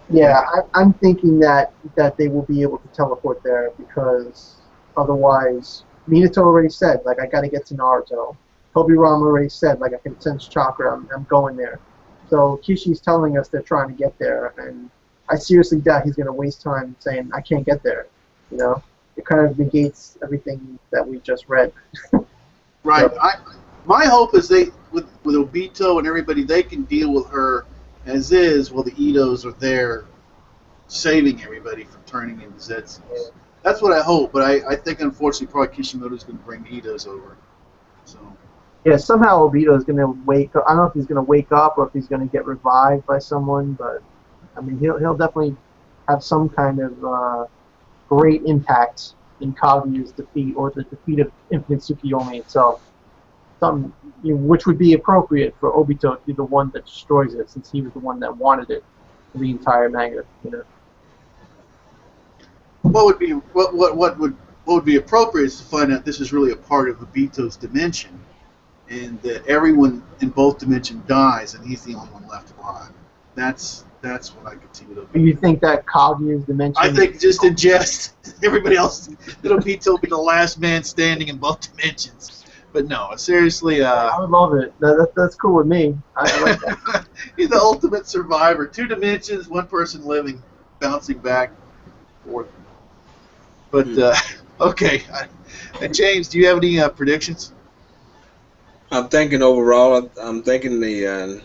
Yeah, I'm thinking that they will be able to teleport there, because otherwise, Minato already said, like, I got to get to Naruto. Tobirama already said, like, I can sense chakra, I'm going there. So Kishi's telling us they're trying to get there, and I seriously doubt he's going to waste time saying, I can't get there. It kind of negates everything that we just read. Right. So, My hope is with Obito and everybody, they can deal with her as is, while the Itos are there saving everybody from turning into Zetsus. That's what I hope, but I think unfortunately probably Kishimoto's going to bring the Itos over. So. yeah, somehow Obito is going to wake up. I don't know if he's going to wake up or if he's going to get revived by someone, but I mean, he'll definitely have some kind of great impact in Kaguya's defeat, or the defeat of Infinite Tsukiyomi itself. Which would be appropriate for Obito to be the one that destroys it, since he was the one that wanted it for the entire manga. What would be appropriate is to find out this is really a part of Obito's dimension, and that everyone in both dimensions dies, and he's the only one left alive. That's what I could see with Obito. You think that Kaguya's dimension? I think just in jest, everybody else, that Obito will be the last man standing in both dimensions. But no, seriously. I would love it. That's cool with me. I like that. He's the ultimate survivor. 2 dimensions, 1 person living, bouncing back, forth. But okay, James, do you have any predictions? I'm thinking overall, I'm thinking the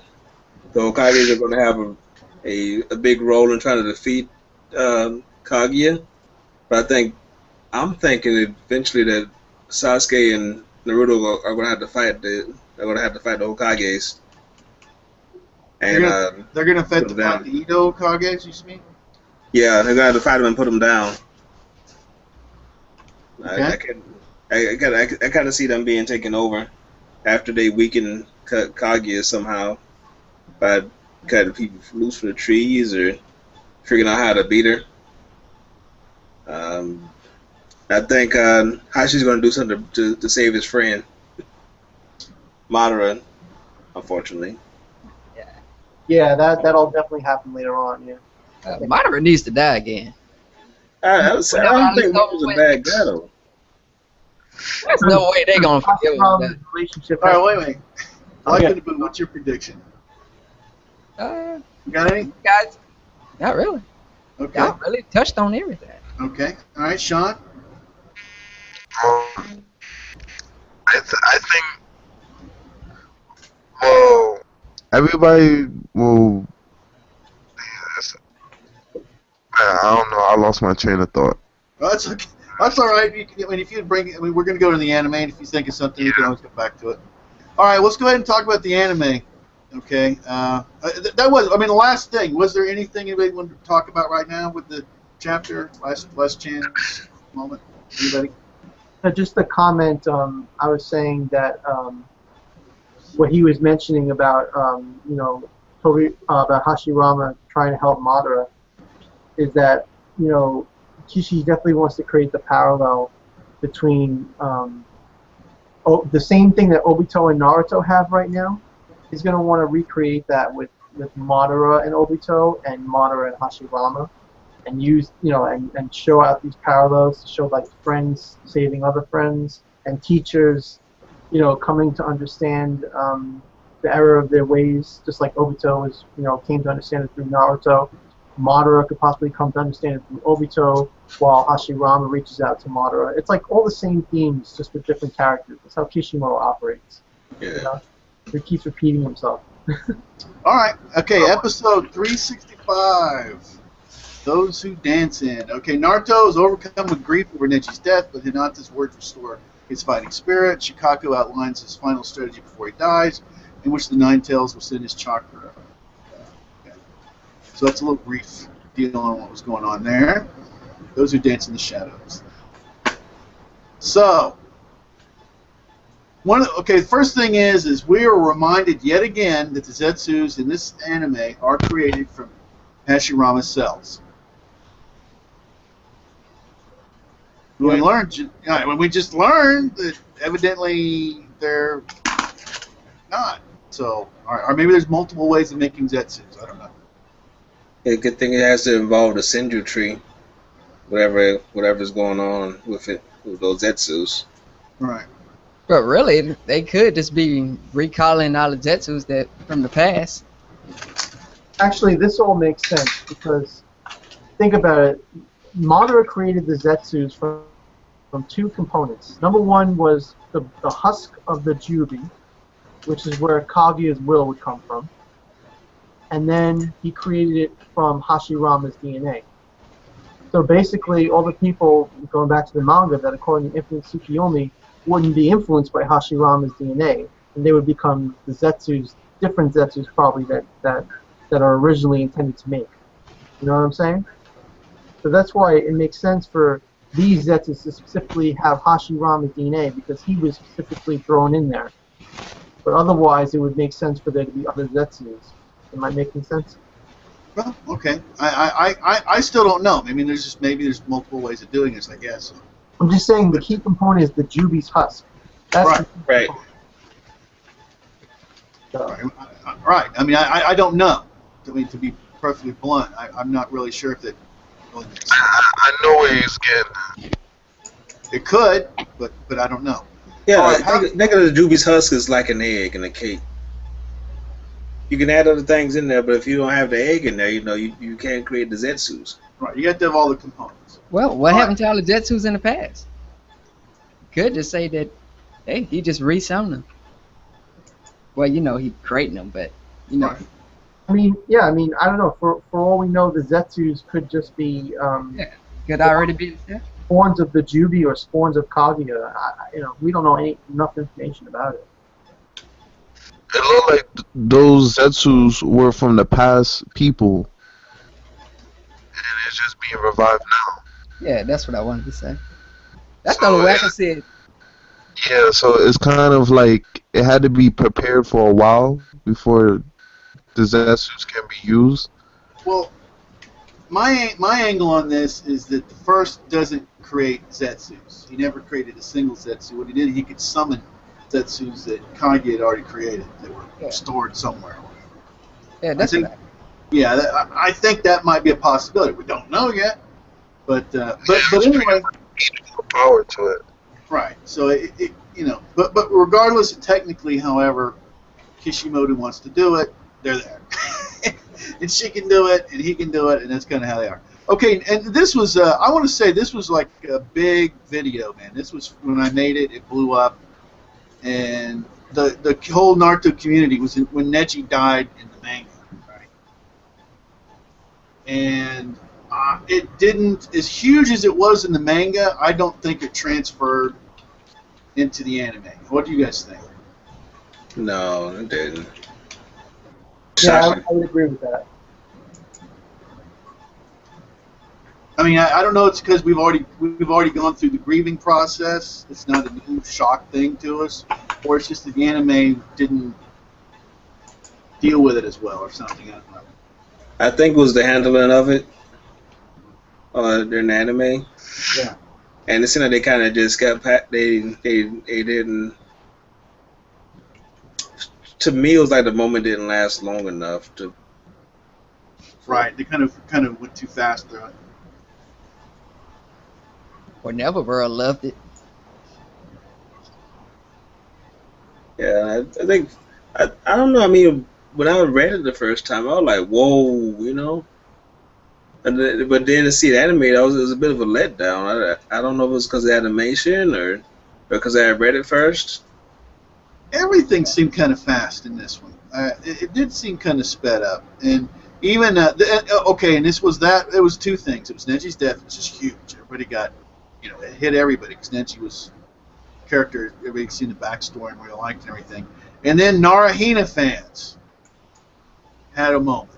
Hokages are going to have a big role in trying to defeat Kaguya. But I'm thinking eventually that Sasuke and Naruto are going to have to fight the Hokages. And they're gonna fight put them down. the Edo Kages, you mean? Yeah, they're going to have to fight them and put them down. Okay. I kind of see them being taken over after they weaken Kaguya somehow by cutting people loose from the trees or figuring out how to beat her. I think Hashi's going to do something to save his friend Madara, unfortunately. Yeah, that'll definitely happen later on. Yeah. Madara needs to die again. I don't think Madara's a bad guy though. There's no way they're gonna forgive him. Relationship. All right, wait. Okay. What's your prediction? Uh, You got any? guys, not really. Okay. Y'all really touched on everything. Okay. All right, Sean. I think. Well, everybody will. I don't know. I lost my train of thought. Well, that's okay. That's all right. If you bring, we're going to go to the anime. And if you think of something, you can always come back to it. All right, let's go ahead and talk about the anime. Okay. That was. I mean, the last thing. Was there anything anybody wanted to talk about right now with the chapter? Last chance moment. Anybody? Just a comment. I was saying that what he was mentioning about about Hashirama trying to help Madara is that Kishi definitely wants to create the parallel between the same thing that Obito and Naruto have right now. He's going to want to recreate that with Madara and Obito and Madara and Hashirama, and use and show out these parallels to show like friends saving other friends and teachers coming to understand the error of their ways, just like Obito came to understand it through Naruto. Madara could possibly come to understand it through Obito, while Hashirama reaches out to Madara. It's like all the same themes, just with different characters. That's how Kishimoto operates. Yeah. He keeps repeating himself. All right. Okay. Episode 365. Those who dance in. Okay. Naruto is overcome with grief over Neji's death, but Hinata's words restore his fighting spirit. Shikaku outlines his final strategy before he dies, in which the Nine Tails will send his chakra. So that's a little brief deal on what was going on there. Those who dance in the shadows. So, the first thing is we are reminded yet again that the Zetsus in this anime are created from Hashirama's cells. We just learned that evidently they're not. So, or maybe there's multiple ways of making Zetsus. I don't know. A good thing it has to involve the Senju tree, whatever's going on with it, with those Zetsus. Right. But really, they could just be recalling all the Zetsus that from the past. Actually, this all makes sense because think about it. Madara created the Zetsus from 2 components. Number 1 was the husk of the Jubi, which is where Kaguya's will would come from. And then he created it from Hashirama's DNA. So basically, all the people, going back to the manga, that according to Infinite Tsukiyomi, wouldn't be influenced by Hashirama's DNA, and they would become the Zetsus, different Zetsus probably that are originally intended to make. You know what I'm saying? So that's why it makes sense for these Zetsus to specifically have Hashirama's DNA, because he was specifically thrown in there. But otherwise, it would make sense for there to be other Zetsus. Am I making sense? Well, okay. I still don't know. I mean, maybe there's multiple ways of doing this, I guess. I'm just saying the key component is the Jubi's husk. That's right. Right. I mean, I don't know. I mean, to be perfectly blunt, I'm not really sure if that really makes sense. I know where he's getting. It could, but I don't know. Yeah, think of the Jubi's husk as like an egg in a cake. you can add other things in there, but if you don't have the egg in there, you can't create the Zetsus. Right, you have to have all the components. Well, what All happened to all the Jetsus in the past? Could just say that, hey, he just resewn them. Well, he creating them, but Right. I mean, yeah, I mean, I don't know. For all we know, the Zetsus could just be yeah, could already be. Yeah. spawns of the Jubi or spawns of Kaguya. We don't know enough information about it. It looked like those Zetsus were from the past people, and it's just being revived now. Yeah, that's what I wanted to say. That's the So only way I can see it. yeah, so it's kind of like it had to be prepared for a while before the Zetsus can be used. Well, my angle on this is that the first doesn't create Zetsus. He never created a single Zetsu. What he did, he could summon Zetsus that Kage had already created that were stored somewhere. Yeah, that's I think, I think that might be a possibility. We don't know yet, but anyway, More power to it. right. So but regardless, technically, however, Kishimoto wants to do it, they're there. And she can do it, and he can do it, and that's kind of how they are. Okay, and this was, I want to say, this was like a big video, man. This was, when I made it, it blew up. And the whole Naruto community was when Neji died in the manga, right? And it didn't, as huge as it was in the manga, I don't think it transferred into the anime. What do you guys think? No, it didn't. Yeah, I would agree with that. I mean, I don't know. It's because we've already gone through the grieving process. It's not a new shock thing to us, or it's just that the anime didn't deal with it as well, or something. I don't know. I think it was the handling of it during the anime. Yeah. And it seemed like they kind of just got they didn't. To me, it was like the moment didn't last long enough to. Right. They kind of went too fast through it. Or Neverworld loved it. Yeah, I think I don't know. I mean, when I read it the first time, I was like, "Whoa," And but then to see the anime, it was a bit of a letdown. I don't know if it was because of the animation or because I had read it first. Everything seemed kind of fast in this one. It did seem kind of sped up, and even okay. And this was that. It was two things. It was Neji's death, which is huge. Everybody got, it hit everybody because Neji was a character. Everybody seen the backstory and really liked and everything. And then Narahina fans had a moment.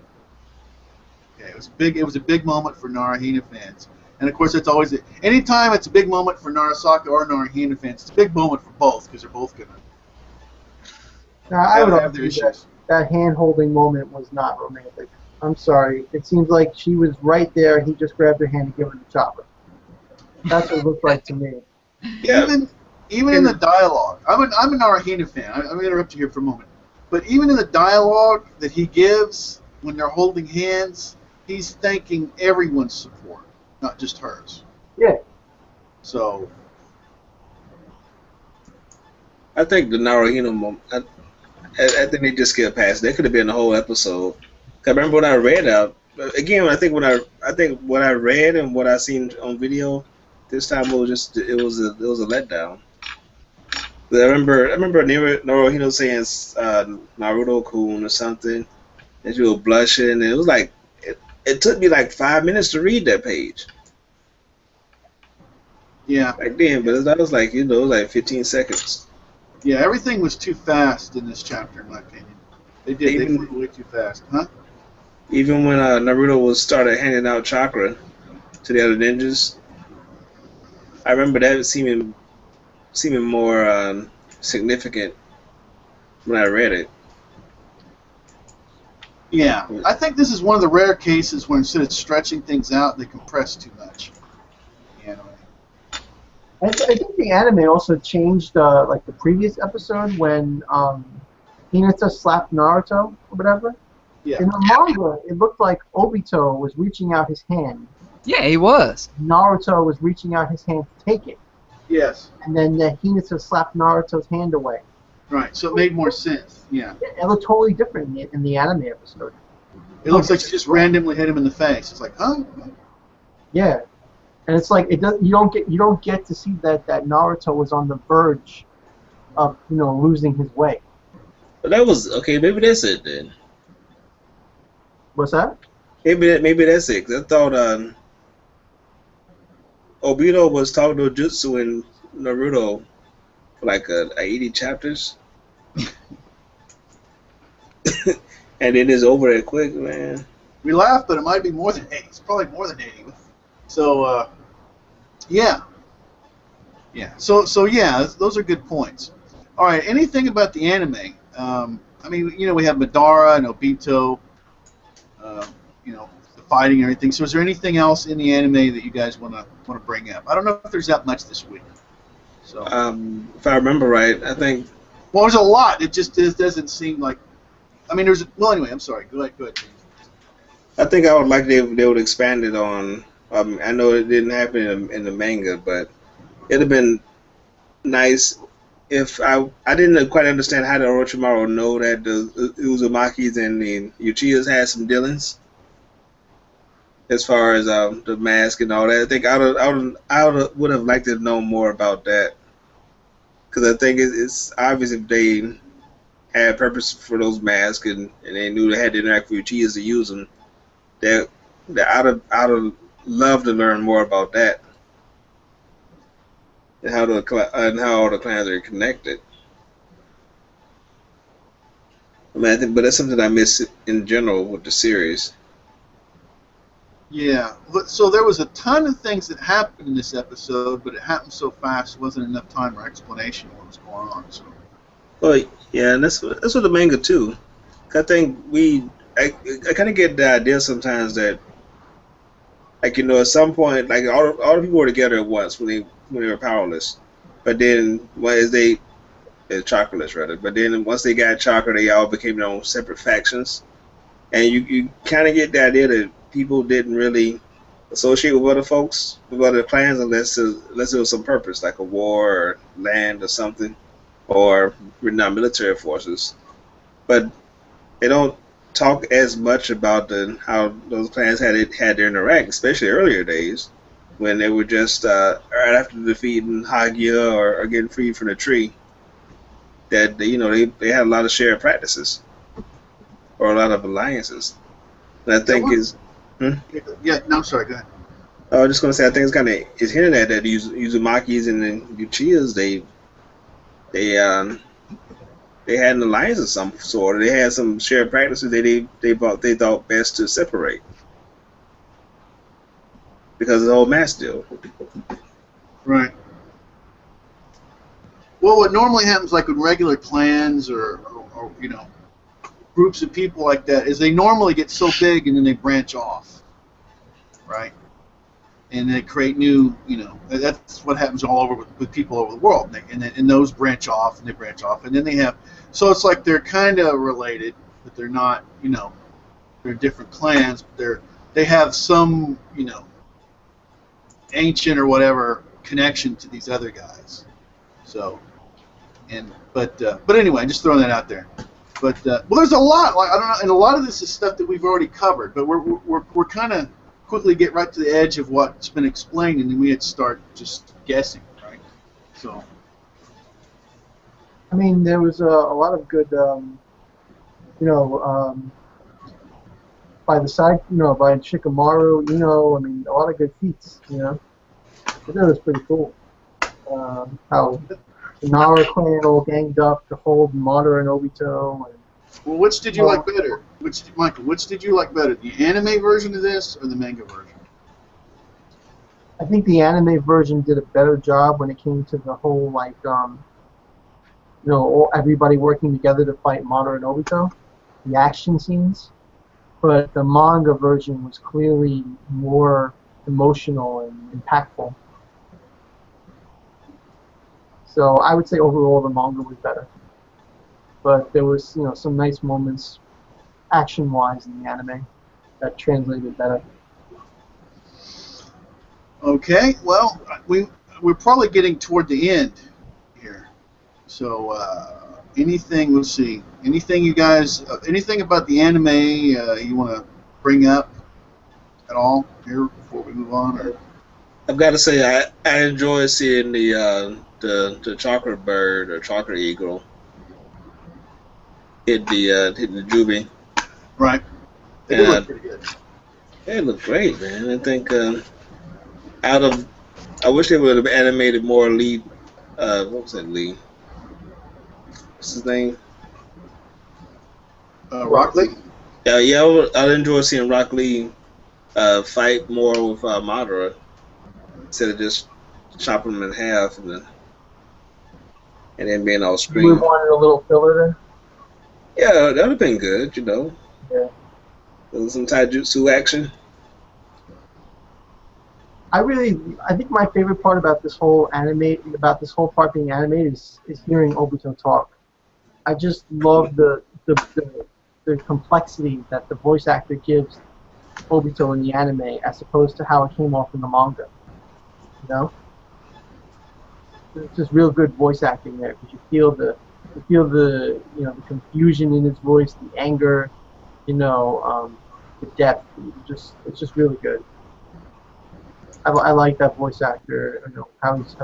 Okay, it was a big moment for Narahina fans. And of course, that's always anytime it's a big moment for Narasaka or Narahina fans, it's a big moment for both because they're both gonna. I would have their argue issues. that hand-holding moment was not romantic. I'm sorry. It seems like she was right there. He just grabbed her hand and gave her the chopper. That's what it looked like to me. Yeah. Even in the dialogue, I'm a Narahina fan. I'm going to interrupt you here for a moment. But even in the dialogue that he gives when they're holding hands, he's thanking everyone's support, not just hers. Yeah. So. I think the Naruhito moment. I think they just skipped past. That could have been the whole episode. 'Cause I remember when I read out again. I think what I read and what I seen on video this time it was a letdown. But I remember Naruhito saying Naruto-kun or something, and she was blushing. And it was like it took me like 5 minutes to read that page. Yeah. Back then, but that was like it was like 15 seconds. Yeah, everything was too fast in this chapter, in my opinion. They flew way too fast, huh? Even when Naruto started handing out chakra to the other ninjas, I remember that seeming more significant when I read it. Yeah, I think this is one of the rare cases where instead of stretching things out, they compress too much. I think the anime also changed, like the previous episode when Hinata slapped Naruto or whatever. Yeah. In the manga, it looked like Obito was reaching out his hand. Yeah, he was. Naruto was reaching out his hand to take it. Yes. And then Hinata slapped Naruto's hand away. Right. So it made more sense. Yeah. It looked totally different in the anime episode. It looks like she just randomly hit him in the face. It's like, huh? Yeah, and it's like it does. You don't get to see that Naruto was on the verge of losing his way. But that was okay. Maybe that's it then. What's that? Maybe that's it. 'Cause I thought Obito was talking to Jutsu in Naruto for like 80 chapters, and then it's over that quick, man. We laughed, but it might be more than 80. It's probably more than 80. So, yeah. Yeah. So yeah, those are good points. All right. Anything about the anime? I mean, we have Madara and Obito. The fighting and everything. So, is there anything else in the anime that you guys want to bring up? I don't know if there's that much this week. So, If I remember right, I think. well, there's a lot. It just doesn't seem like. I mean, well, anyway, I'm sorry. Go ahead. James. I think I would like they would expand it on. I know it didn't happen in the manga, but it'd have been nice if I didn't quite understand how the Orochimaru know that the Uzumakis and the Uchihas had some dealings as far as the mask and all that. I think I would have liked to know more about that, because I think it's obvious if they had purpose for those masks and they knew they had to interact with Uchihas to use them. That I'd have loved to learn more about that. And how all the clans are connected. I mean, but that's something I miss in general with the series. Yeah. So there was a ton of things that happened in this episode, but it happened so fast, there wasn't enough time or explanation of what was going on. So. Well, yeah, and that's with the manga too. I think I kind of get the idea sometimes that, like, at some point, like all the people were together at once when they were powerless, but then chocolates rather. But then once they got chakra, they all became their own separate factions, and you kind of get the idea that people didn't really associate with other folks, with other clans, unless it was some purpose, like a war or land or something, or not military forces. But they don't talk as much about how those clans had their interact, especially earlier days when they were just right after defeating Hagia or getting freed from the tree. That they had a lot of shared practices or a lot of alliances. And I think Yeah. No, sorry. Go ahead. I was just gonna say I think it's hinted at that the Uzumakis and the Uchihas they had an alliance of some sort. They had some shared practices that they thought best to separate because of the whole mass deal. Right. Well, what normally happens, like with regular clans or groups of people like that, is they normally get so big and then they branch off, right? And they create new, that's what happens all over with people over the world. And those branch off and they branch off, and then they have, so it's like they're kind of related, but they're not, they're different clans, but they have some, ancient or whatever connection to these other guys. So. But anyway, just throwing that out there. But well, there's a lot. Like, I don't know, and a lot of this is stuff that we've already covered. But we're kind of quickly get right to the edge of what's been explained, and then we had to start just guessing, right? So. I mean, there was a lot of good, by the side, by Shikamaru, I mean, a lot of good feats, But that was pretty cool. How the Nara clan all ganged up to hold Madara and Obito. Well, which did you like better? Michael, which did you like better, the anime version of this or the manga version? I think the anime version did a better job when it came to the whole, like, everybody working together to fight Madara and Obito, the action scenes. But the manga version was clearly more emotional and impactful. So I would say overall the manga was better. But there was, some nice moments action-wise in the anime that translated better. Okay, well, we're probably getting toward the end here. So anything? Let's see. Anything you guys? Anything about the anime you want to bring up at all here before we move on? Or? I've got to say, I enjoy seeing the chocolate bird or chocolate eagle hit the Juby. Right. They do look pretty good. They look great, man. I think I wish they would have animated more Lee. What was that, Lee? What's his name? Rock Lee. Yeah, I'd enjoy seeing Rock Lee fight more with Madara instead of just chopping him in half and then being all We scream. wanted a little filler there. Yeah, that would have been good, Yeah. Some taijutsu action. I think my favorite part about this whole part being animated is hearing Obito talk. I just love the complexity that the voice actor gives Obito in the anime as opposed to how it came off in the manga. You know, it's just real good voice acting there because you feel the the confusion in his voice, the anger, the depth. It's just really good. I like that voice actor. How he's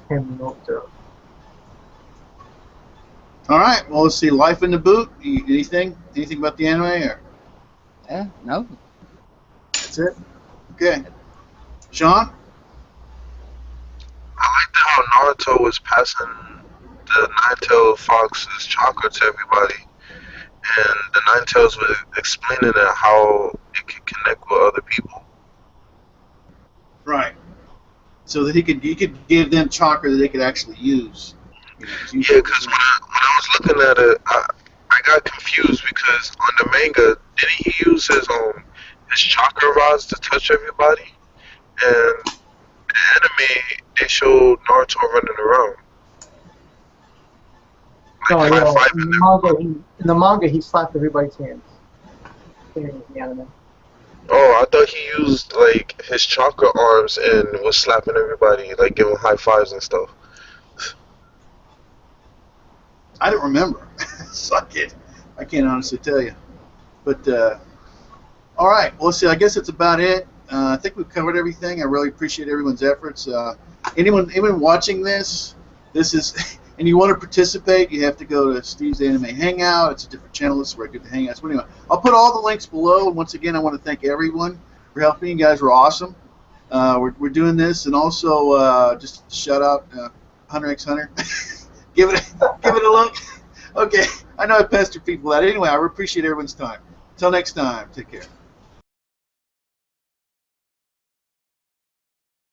handling Obito. All right. Well, let's see. Life in the Boot. Anything about the anime? Or? Yeah, no. That's it. Okay. Sean. I liked how Naruto was passing the Nine-Tailed Fox's chakra to everybody, and the Nine-Tails was explaining it how it could connect with other people. Right. So that he could give them chakra that they could actually use. Yeah, because when I was looking at it, I got confused because on the manga, didn't he use his chakra rods to touch everybody? And the anime, they showed Naruto running around. No, Like high-fiving in the manga, he slapped everybody's hands. In the anime. Oh, I thought he used like his chakra arms and was slapping everybody, like giving high fives and stuff. I don't remember, so I can't honestly tell you. But all right, well, let's see. I guess that's about it. I think we've covered everything. I really appreciate everyone's efforts. Anyone watching this is, and you want to participate, you have to go to Steve's Anime Hangout. It's a different channel. This is where I get the hangouts. But anyway, I'll put all the links below. And once again, I want to thank everyone for helping. You guys were awesome. We're doing this, and also just shout out Hunter x Hunter. give it a look. Okay, I know I pestered people out. Anyway, I appreciate everyone's time. Until next time, take care.